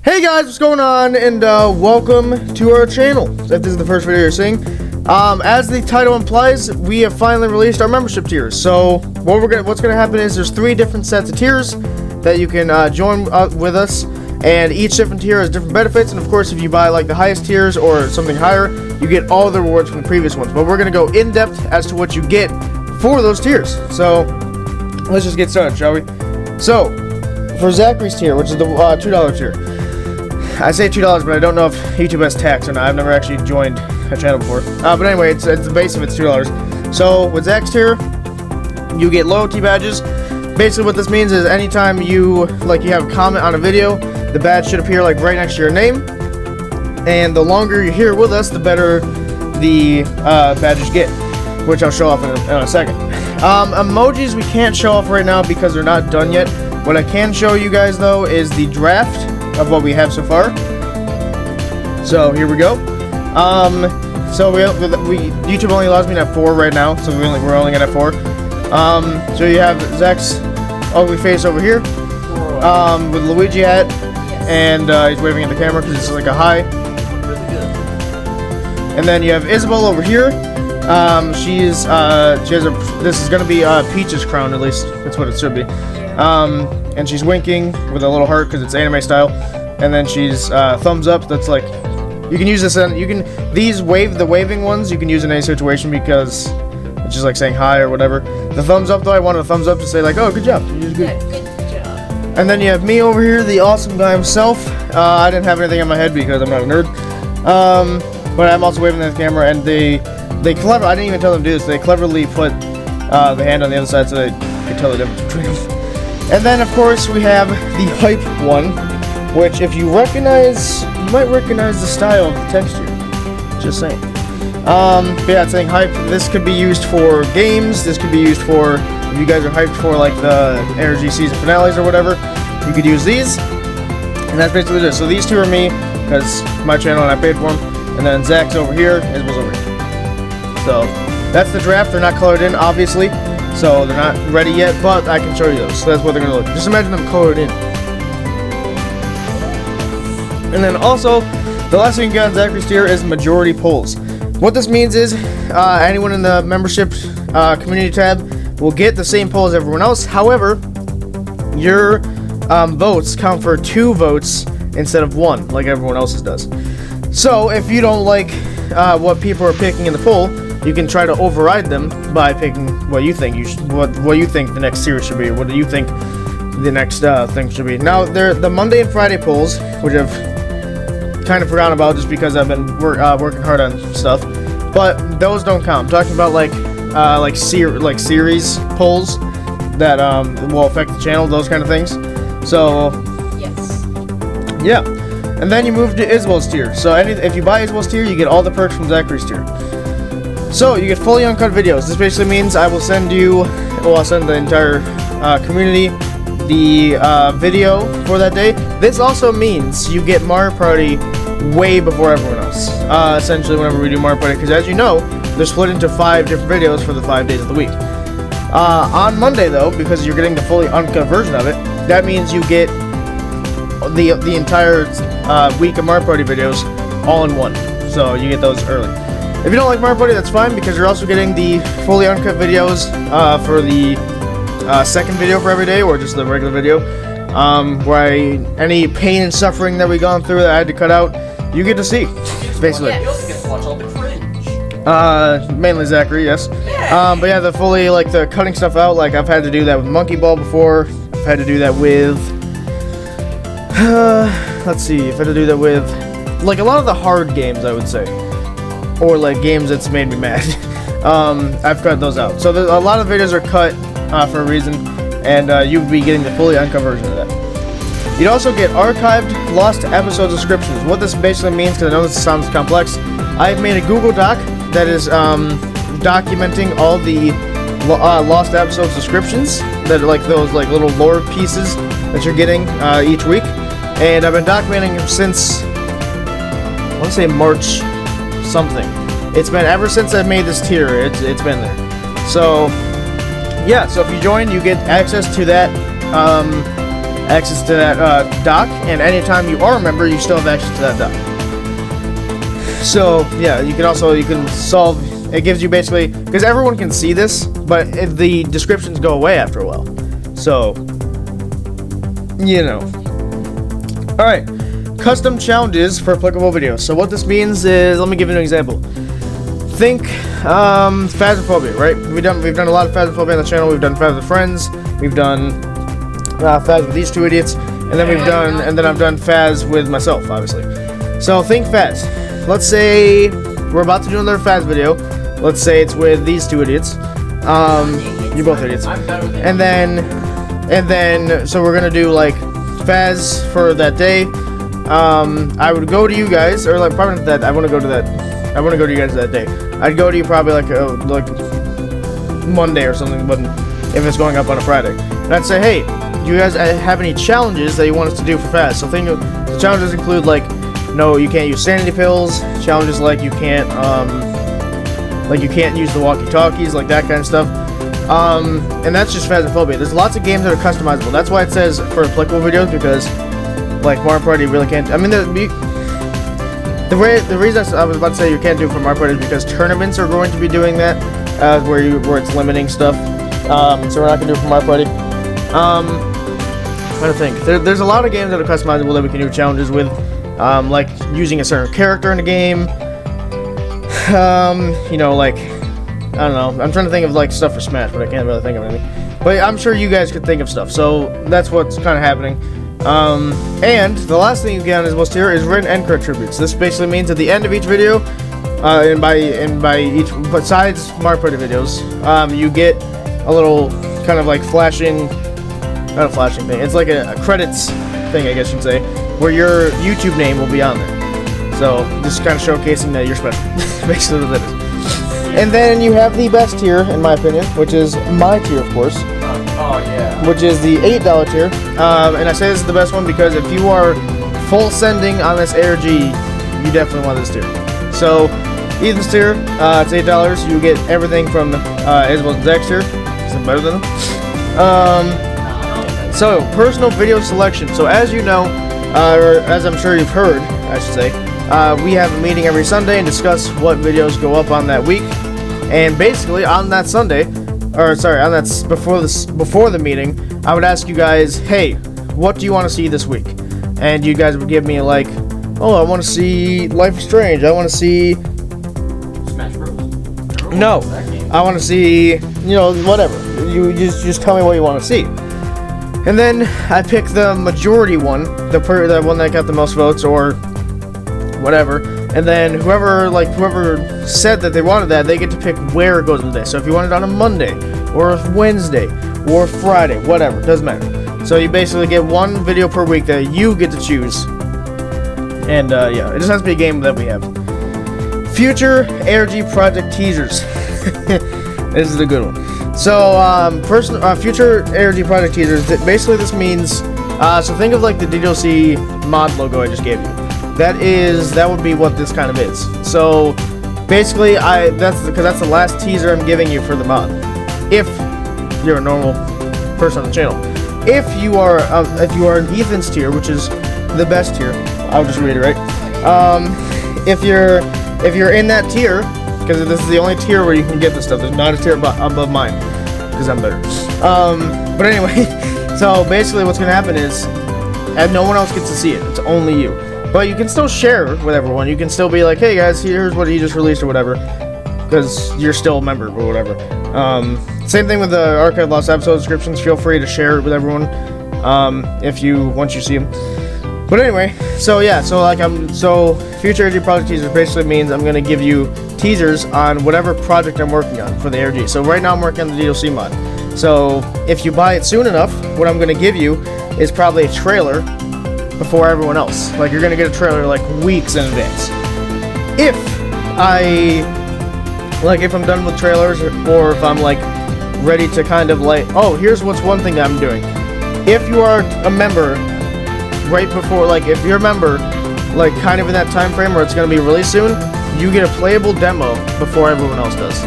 Hey guys, what's going on? And welcome to our channel. If this is the first video you're seeing, as the title implies, we have finally released our membership tiers. So what's gonna happen is there's 3 different sets of tiers that you can join with us, and each different tier has different benefits. And of course, if you buy like the highest tiers or something higher, you get all the rewards from the previous ones. But we're gonna go in depth as to what you get for those tiers. So let's just get started, shall we? So for Zachary's tier, which is the $2 tier. I say $2, but I don't know if YouTube has tax or not. I've never actually joined a channel before. But anyway, it's the base of it's $2. So with Zach's tier, you get loyalty badges. Basically, what this means is anytime you have a comment on a video, the badge should appear like right next to your name. And the longer you're here with us, the better the badges get, which I'll show off in a second. Emojis we can't show off right now because they're not done yet. What I can show you guys though is the draft of what we have so far. So here we go. So YouTube only allows me to have 4 right now, so we're only gonna have 4. So you have Zach's ugly face over here, with Luigi hat, and he's waving at the camera because it's like a hi. And then you have Isabel over here. This is gonna be Peach's crown, at least that's what it should be. And she's winking with a little heart because it's anime style. And then she's thumbs up. That's like, you can use this and the waving ones you can use in any situation because it's just like saying hi or whatever. The thumbs up though, I wanted a thumbs up to say like, oh, good job, you did good. Yeah, good job. And then you have me over here, the awesome guy himself. I didn't have anything on my head because I'm not a nerd. But I'm also waving at the camera, and they clever. I didn't even tell them to do this. They cleverly put the hand on the other side so they could tell the difference between them. And then, of course, we have the hype one, which if you recognize, you might recognize the style of the texture. Just saying. But yeah, it's saying hype. This could be used for games. This could be used for, if you guys are hyped for like the energy season finales or whatever, you could use these. And that's basically this. So these 2 are me, because my channel and I paid for them. And then Zach's over here, Isabel's over here. So that's the draft. They're not colored in, obviously. So they're not ready yet, but I can show you those. So that's what they're gonna look. Just imagine them colored in. And then also, the last thing you get on Zachary's tier is majority polls. What this means is, anyone in the membership community tab will get the same poll as everyone else. However, your votes count for 2 votes instead of 1, like everyone else's does. So if you don't like what people are picking in the poll, you can try to override them by picking what you think what you think the next series should be, or what do you think the next thing should be. Now, the Monday and Friday polls, which I've kind of forgotten about just because I've been working hard on stuff, but those don't count. I'm talking about like series polls that will affect the channel, those kind of things. So Yes. yeah. And then you move to Isabel's tier. So if you buy Isabel's tier, you get all the perks from Zachary's tier. So you get fully uncut videos. This basically means I'll send the entire community the video for that day. This also means you get Mario Party way before everyone else. Essentially, whenever we do Mario Party, because as you know, they're split into 5 different videos for the 5 days of the week. On Monday though, because you're getting the fully uncut version of it, that means you get the entire week of Mario Party videos all in one. So you get those early. If you don't like Mario Party, that's fine, because you're also getting the fully uncut videos for the second video for every day, or just the regular video, where any pain and suffering that we've gone through that I had to cut out, you get to see, basically. Yeah. You also get to watch all the cringe. Mainly Zachary, yes. Yeah. But yeah, the cutting stuff out, like I've had to do that with Monkey Ball before. I've had to do that with, let's see, I've had to do that with, like, a lot of the hard games, I would say. Or like games that's made me mad. I've cut those out. So a lot of videos are cut for a reason, and you'll be getting the fully uncut version of that. You'd also get archived lost episode descriptions. What this basically means, because I know this sounds complex, I've made a Google Doc that is documenting all the lost episode descriptions that are like those like little lore pieces that you're getting each week, and I've been documenting them since, I want to say March something. It's been ever since I made this tier. It's been there. So yeah, so if you join, you get access to that access to that doc, and anytime you are a member, you still have access to that doc. So yeah, you can solve. It gives you basically, because everyone can see this, but the descriptions go away after a while. So, you know. All right, custom challenges for applicable videos. So what this means is, let me give you an example. Think Phasmophobia, right? We've done a lot of Phasmophobia on the channel. We've done Phas with friends. We've done Phas with these two idiots, and then I've done Phas with myself, obviously. So think Phas. Let's say we're about to do another Phas video. Let's say it's with these two idiots. You're both idiots. And then so we're gonna do like Phas for that day. I would go to you guys, or like probably not that. I want to go to you guys that day. I'd go to you probably like Monday or something, but if it's going up on a Friday, and I'd say, hey, do you guys have any challenges that you want us to do for Phas? So the challenges include like, no, you can't use sanity pills. Challenges like you can't use the walkie-talkies, like that kind of stuff. And that's just Phasmophobia. There's lots of games that are customizable. That's why it says for applicable videos, because like Mario Party really can't. I mean, the reason I was about to say you can't do it for Mario Party is because tournaments are going to be doing that, where it's limiting stuff. So we're not gonna do it for Mario Party. I'm trying to think. There's a lot of games that are customizable that we can do challenges with, like using a certain character in the game. You know, like, I don't know. I'm trying to think of like stuff for Smash, but I can't really think of anything. But I'm sure you guys could think of stuff. So that's what's kind of happening. And the last thing you get on this list here is written end card tributes. This basically means at the end of each video, and by each, besides Mario Party videos, you get a little kind of like flashing, not a flashing thing. It's like a credits thing, I guess you'd say, where your YouTube name will be on there. So just kind of showcasing that you're special. Basically what that is. And then you have the best tier, in my opinion, which is my tier, of course. Oh yeah. Which is the $8 tier. And I say this is the best one because if you are full sending on this ARG, you definitely want this tier. So Ethan's tier, it's $8. You get everything from Isabel and Zach's tier. Is it better than them? So personal video selection. So as you know, or as I'm sure you've heard, I should say, we have a meeting every Sunday and discuss what videos go up on that week. And basically on that Sunday, or sorry, on that before the meeting, I would ask you guys, hey, what do you want to see this week? And you guys would give me like, oh, I want to see Life is Strange. I want to see Smash Bros. No, I want to see, you know, whatever. You just tell me what you want to see. And then I pick the majority one, the one that got the most votes or whatever. And then whoever said that they wanted that, they get to pick where it goes in the day. So if you want it on a Monday, or a Wednesday, or Friday, whatever, doesn't matter. So you basically get one video per week that you get to choose. And yeah, it just has to be a game that we have. Future ARG project teasers. This is a good one. So future ARG project teasers. Basically, this means so think of like the DDLC mod logo I just gave you. That would be what this kind of is. So basically, that's the last teaser I'm giving you for the mod. If you're a normal person on the channel, if you are in Ethan's tier, which is the best tier, I'll just reiterate. If you're in that tier, because this is the only tier where you can get this stuff. There's not a tier above mine, because I'm better. But anyway, so basically what's gonna happen is, and no one else gets to see it. It's only you. But you can still share with everyone. You can still be like, hey guys, here's what he just released or whatever, because you're still a member or whatever. Same thing with the archive lost episode descriptions. Feel free to share it with everyone once you see them. But anyway, so yeah, so future ARG project teasers basically means I'm gonna give you teasers on whatever project I'm working on for the ARG. So right now I'm working on the DLC mod. So if you buy it soon enough, what I'm gonna give you is probably a trailer before everyone else. Like, you're gonna get a trailer like weeks in advance. If I'm done with trailers, or if I'm like ready to kind of like, oh, here's one thing that I'm doing. If you are a member right before, like if you're a member like kind of in that time frame where it's gonna be released soon, you get a playable demo before everyone else does.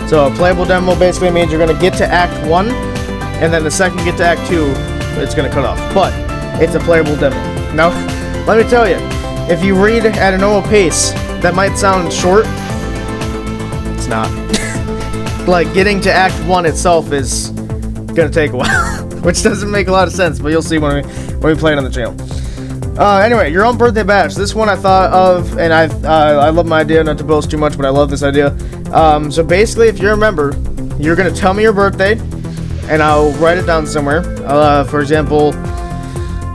So a playable demo basically means you're gonna get to Act 1, and then the second you get to Act 2, it's gonna cut off. But it's a playable demo. Now, let me tell you, if you read at a normal pace, that might sound short. It's not. Like, getting to Act 1 itself is gonna take a while, which doesn't make a lot of sense, but you'll see when we play it on the channel. Anyway, your own birthday bash. This one I thought of, and I love my idea, not to boast too much, but I love this idea. So basically, if you're a member, you're gonna tell me your birthday, and I'll write it down somewhere. For example,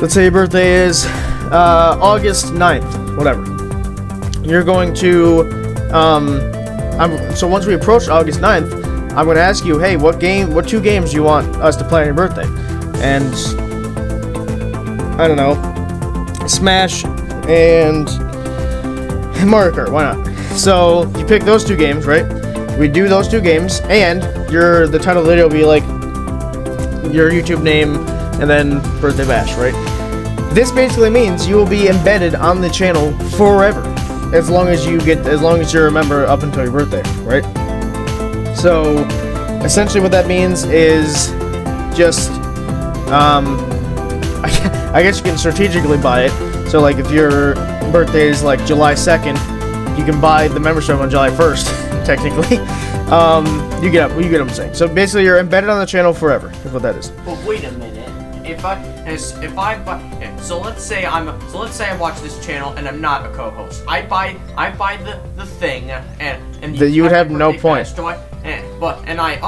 let's say your birthday is August 9th, whatever. You're going to, so once we approach August 9th, I'm going to ask you, hey, what 2 games do you want us to play on your birthday? And, I don't know, Smash and Mario Kart, why not? So, you pick those 2 games, right? We do those 2 games, and the title of the video will be like, your YouTube name, and then birthday bash, right? This basically means you will be embedded on the channel forever, as long as you're a member up until your birthday, right? So, essentially what that means is just, I guess you can strategically buy it. So, like, if your birthday is like July 2nd, you can buy the membership on July 1st, technically. You get what I'm saying. So basically, you're embedded on the channel forever. Is what that is. But wait a minute. So let's say I watch this channel and I'm not a co-host. I buy the thing and you would have no point. And I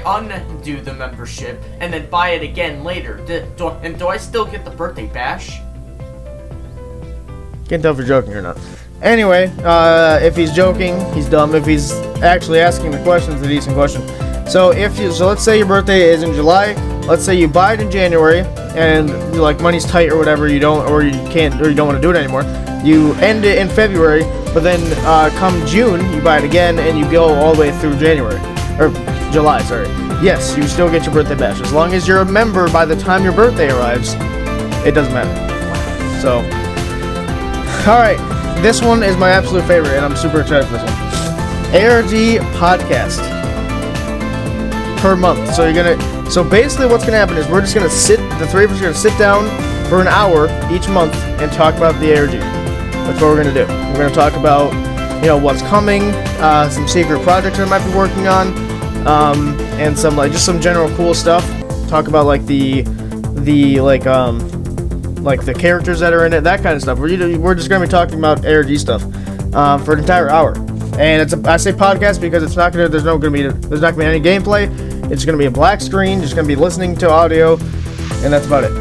undo the membership and then buy it again later. Do I still get the birthday bash? Can't tell if you're joking or not. Anyway, if he's joking, he's dumb. If he's actually asking the question, it's a decent question. So let's say your birthday is in July. Let's say you buy it in January, and like money's tight or whatever, you don't want to do it anymore. You end it in February, but then come June, you buy it again, and you go all the way through July. Sorry. Yes, you still get your birthday bash as long as you're a member by the time your birthday arrives. It doesn't matter. So, all right. This one is my absolute favorite, and I'm super excited for this one. ARG podcast per month. So basically what's gonna happen is the 3 of us are gonna sit down for an hour each month and talk about the ARG. That's what we're gonna do. We're gonna talk about, what's coming, some secret projects I might be working on, and just some general cool stuff. Talk about like the characters that are in it, that kind of stuff. We're just gonna be talking about ARG stuff for an entire hour. And I say podcast because there's not gonna be any gameplay. It's gonna be a black screen, just gonna be listening to audio, and that's about it.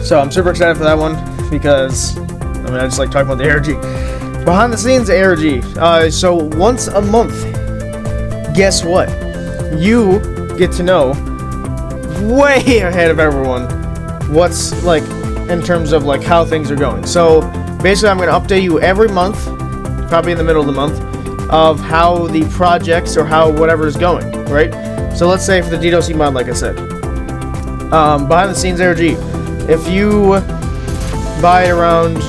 So I'm super excited for that one because I just like talking about the ARG. Behind the scenes ARG. So once a month, guess what? You get to know way ahead of everyone what's like in terms of like how things are going. So basically I'm going to update you every month, probably in the middle of the month, of how the projects or how whatever is going, right? So let's say for the DDoC mod, like I said, behind the scenes ARG, if you buy it around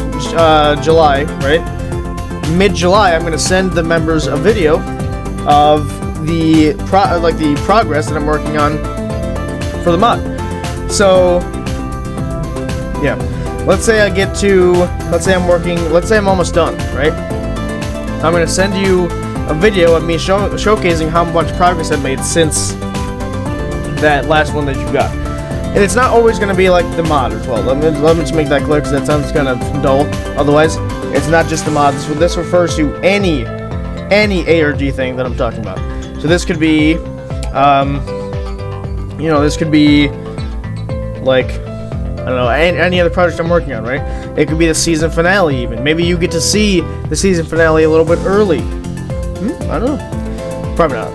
July, right? Mid-July, I'm going to send the members a video of the progress that I'm working on for the mod. So yeah, let's say I'm almost done, right? I'm going to send you a video of me showcasing how much progress I've made since that last one that you got. And it's not always going to be like the mod as well. Let me just make that clear because that sounds kind of dull. Otherwise, it's not just the mod. This refers to any ARG thing that I'm talking about. So this could be, this could be like, I don't know, any other project I'm working on, right? It could be the season finale even. Maybe you get to see the season finale a little bit early. I don't know. Probably not.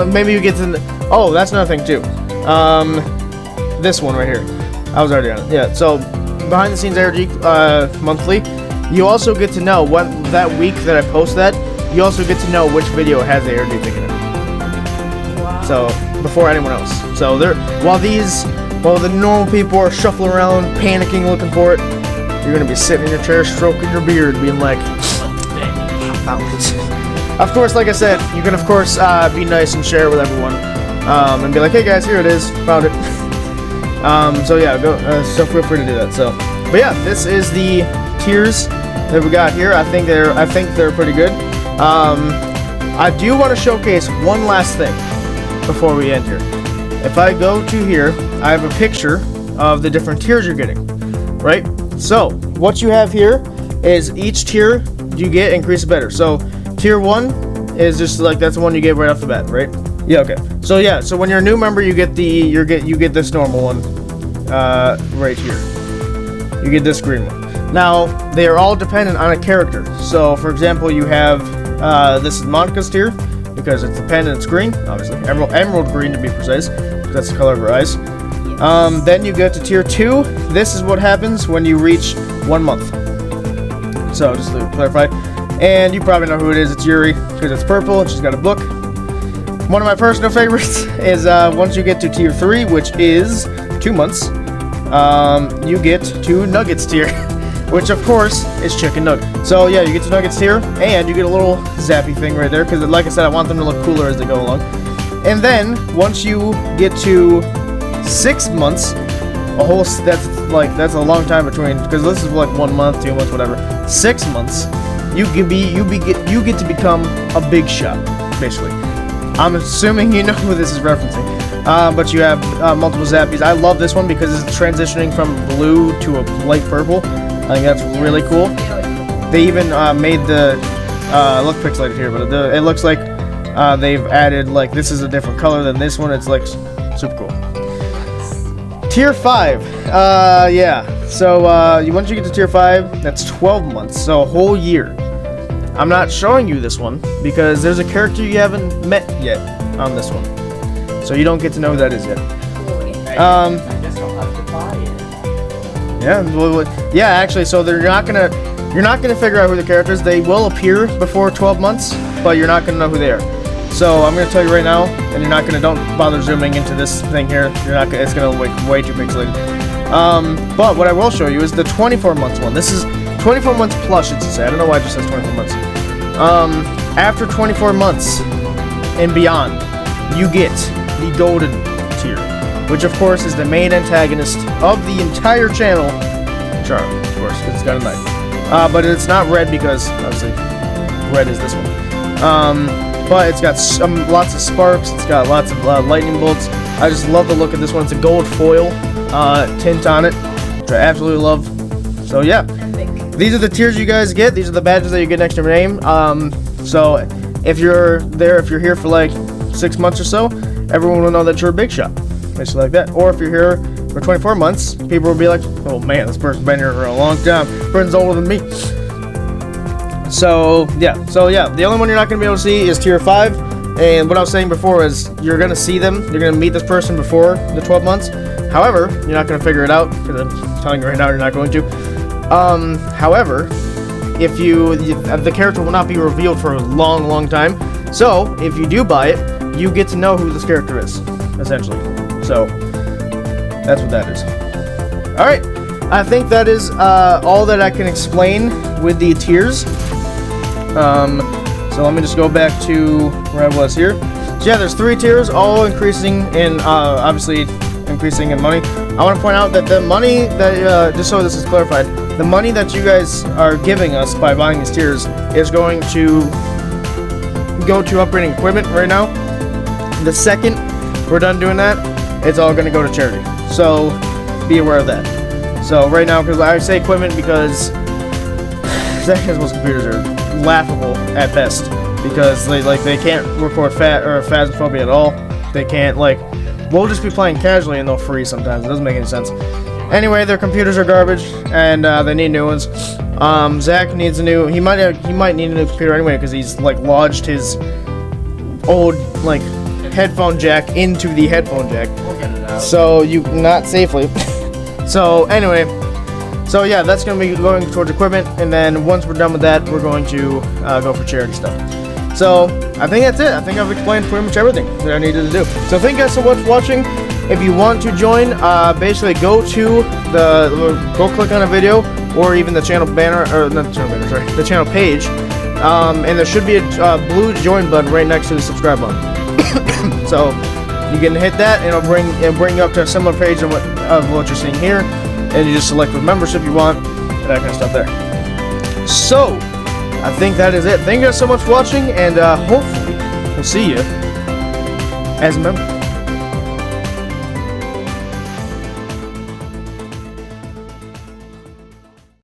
Maybe you get to... Oh, that's another thing too. This one right here. I was already on it. Yeah, so behind the scenes ARG monthly, you also get to know that week that I post that, you also get to know which video has the ARG thing in it. Wow. So, before anyone else. So while the normal people are shuffling around, panicking, looking for it, you're gonna be sitting in your chair, stroking your beard, being like, I found it. Of course, like I said, you can of course be nice and share with everyone, and be like, hey guys, here it is, found it. So yeah, so feel free to do that. So, but yeah, this is the tiers that we got here. I think they're pretty good. I do want to showcase one last thing before we end here. If I go to here, I have a picture of the different tiers you're getting, right? So what you have here is each tier you get increases better. So tier 1 is just like that's the one you get right off the bat, right? Yeah, okay. So yeah, so when you're a new member, you get this normal one right here. You get this green one. Now they are all dependent on a character. So for example, you have this is Monica's tier because it's the pen and it's green, obviously emerald green to be precise. That's the color of her eyes. Then you get to tier 2. This is what happens when you reach 1 month. So just to clarify, and you probably know who it is. It's Yuri because it's purple and she's got a book. One of my personal favorites is once you get to tier 3, which is 2 months, you get to Nuggets tier, which of course is Chicken Nugget. So yeah, you get to Nuggets tier, and you get a little zappy thing right there because, like I said, I want them to look cooler as they go along. And then once you get to 6 months, that's a long time between, because this is like 1 month, 2 months, whatever. 6 months, you get to become a big shot, basically. I'm assuming you know who this is referencing. But you have multiple zappies. I love this one because it's transitioning from blue to a light purple. I think that's really cool. They even made the look pixelated here, but it looks like they've added, like, this is a different color than this one. It's like super cool. Tier 5, yeah. So once you get to tier 5, that's 12 months, so a whole year. I'm not showing you this one because there's a character you haven't met yet on this one, so you don't get to know who that is yet. I guess I'll have to buy it. Yeah, well, yeah. Actually, so you're not gonna figure out who the character is. They will appear before 12 months, but you're not gonna know who they are. So I'm gonna tell you right now, and don't bother zooming into this thing here. It's gonna look way too pixelated. But what I will show you is the 24 months one. This is 24 months plus, should say. I don't know why it just says 24 months. After 24 months and beyond, you get the golden tier, which of course is the main antagonist of the entire channel, Charlie, of course, because it's got a knife. But it's not red because obviously red is this one. But it's got lots of sparks. It's got lots of lightning bolts. I just love the look of this one. It's a gold foil tint on it, which I absolutely love. So yeah, these are the tiers you guys get. These are the badges that you get next to your name. So if you're here for like 6 months or so, everyone will know that you're a big shot, basically like that. Or if you're here for 24 months, people will be like, oh man, this person's been here for a long time. Person's older than me. So yeah, the only one you're not going to be able to see is tier 5. And what I was saying before is you're going to see them. You're going to meet this person before the 12 months. However, you're not going to figure it out because I'm telling you right now you're not going to. However, if the character will not be revealed for a long time. So if you do buy it, you get to know who this character is, essentially. So that's what that is. All right, I think that is all that I can explain with the tiers. So let me just go back to where I was here. So yeah, there's 3 tiers, all increasing in, obviously increasing in money. I want to point out that the money that, just so this is clarified, the money that you guys are giving us by buying these tiers is going to go to upgrading equipment right now. The second we're done doing that, it's all going to go to charity. So be aware of that. So right now, because I say equipment because Zach's computers are laughable at best because they can't record phasmophobia at all. They can't, like, we'll just be playing casually and they'll freeze sometimes. It doesn't make any sense. Anyway, their computers are garbage and they need new ones. Zach needs he might need a new computer anyway because he's like lodged his old like headphone jack into the headphone jack. We'll get it out. So not safely. So anyway. So yeah, that's going to be going towards equipment, and then once we're done with that, we're going to go for charity stuff. So I think that's it. I think I've explained pretty much everything that I needed to do. So thank you guys so much for watching. If you want to join, basically go click on a video, or even the channel banner, or not the channel banner, sorry, the channel page, and there should be a blue join button right next to the subscribe button. So you can hit that, and it'll bring you up to a similar page than what of what you're seeing here, and you just select what membership you want, and that kind of stuff there. So, I think that is it. Thank you guys so much for watching, and hopefully we'll see you as a member.